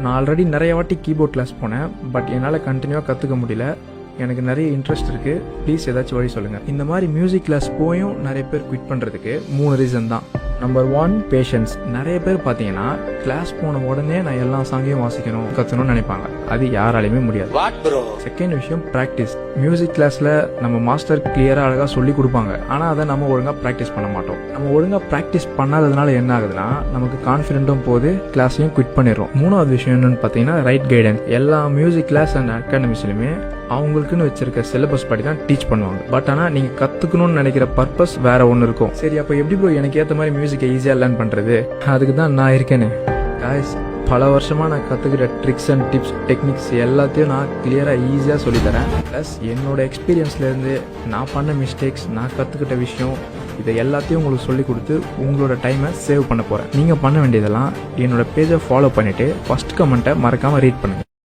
நான் ஆல்ரெடி நிறைய வாட்டி கீபோர்ட் கிளாஸ் போனேன். பட் என்னால் கண்டினியூவாக கற்றுக்க முடியல. எனக்கு நிறைய இன்ட்ரெஸ்ட் இருக்குது. ப்ளீஸ் ஏதாச்சும் வழி சொல்லுங்கள். இந்த மாதிரி மியூசிக் கிளாஸ் போயும் நிறைய பேர் குவிட் பண்ணுறதுக்கு 3 ரீசன் தான். Number 1, patience. நிறைய பேர் பார்த்தீங்கன்னா கிளாஸ் போன உடனே நான் எல்லா சாங்கையும் வாசிக்கணும் கற்றுக்கணும்னு நினைப்பாங்க. அது யாராலையுமே முடியாது. செகண்ட் விஷயம், ப்ராக்டிஸ். மியூசிக் கிளாஸில் நம்ம மாஸ்டர் கிளியராக அழகாக சொல்லி கொடுப்பாங்க. ஆனால் அதை நம்ம ஒழுங்காக ப்ராக்டிஸ் பண்ண மாட்டோம். நம்ம ஒழுங்காக ப்ராக்டிஸ் பண்ணாததுனால என்ன ஆகுதுன்னா நமக்கு கான்ஃபிடென்ட்டும் போது கிளாஸையும் குவிட் பண்ணிடுறோம். 3வது விஷயம் என்னன்னு பார்த்தீங்கன்னா ரைட் கைடன்ஸ். எல்லா மியூசிக் கிளாஸ் அண்ட் அகாடமிஸ்லையுமே அவங்களுக்குன்னு வச்சிருக்க சிலபஸ் படி தான் டீச் பண்ணுவாங்க. பட் ஆனால் நீங்கள் கற்றுக்கணும்னு நினைக்கிற பர்பஸ் வேற ஒன்று இருக்கும். சரி, அப்போ எப்படி ப்ரோ எனக்கு ஏற்ற மாதிரி மியூசிக்கை ஈஸியாக லேர்ன் பண்ணுறது? அதுக்கு தான் நான் இருக்கேனே. காய்ஸ், பல வருஷமாக நான் கற்றுக்கிற ட்ரிக்ஸ் அண்ட் டிப்ஸ் டெக்னிக்ஸ் எல்லாத்தையும் நான் கிளியராக ஈஸியாக சொல்லித்தரேன். ப்ளஸ் என்னோட எக்ஸ்பீரியன்ஸ்லேருந்து நான் பண்ண மிஸ்டேக்ஸ், நான் கற்றுக்கிட்ட விஷயம், இதை எல்லாத்தையும் உங்களுக்கு சொல்லி கொடுத்து உங்களோட டைமை சேவ் பண்ண போகிறேன். நீங்கள் பண்ண வேண்டியதெல்லாம் என்னோட பேஜை ஃபாலோ பண்ணிவிட்டு ஃபர்ஸ்ட் கமெண்ட்டை மறக்காமல் ரீட் பண்ணுங்கள்.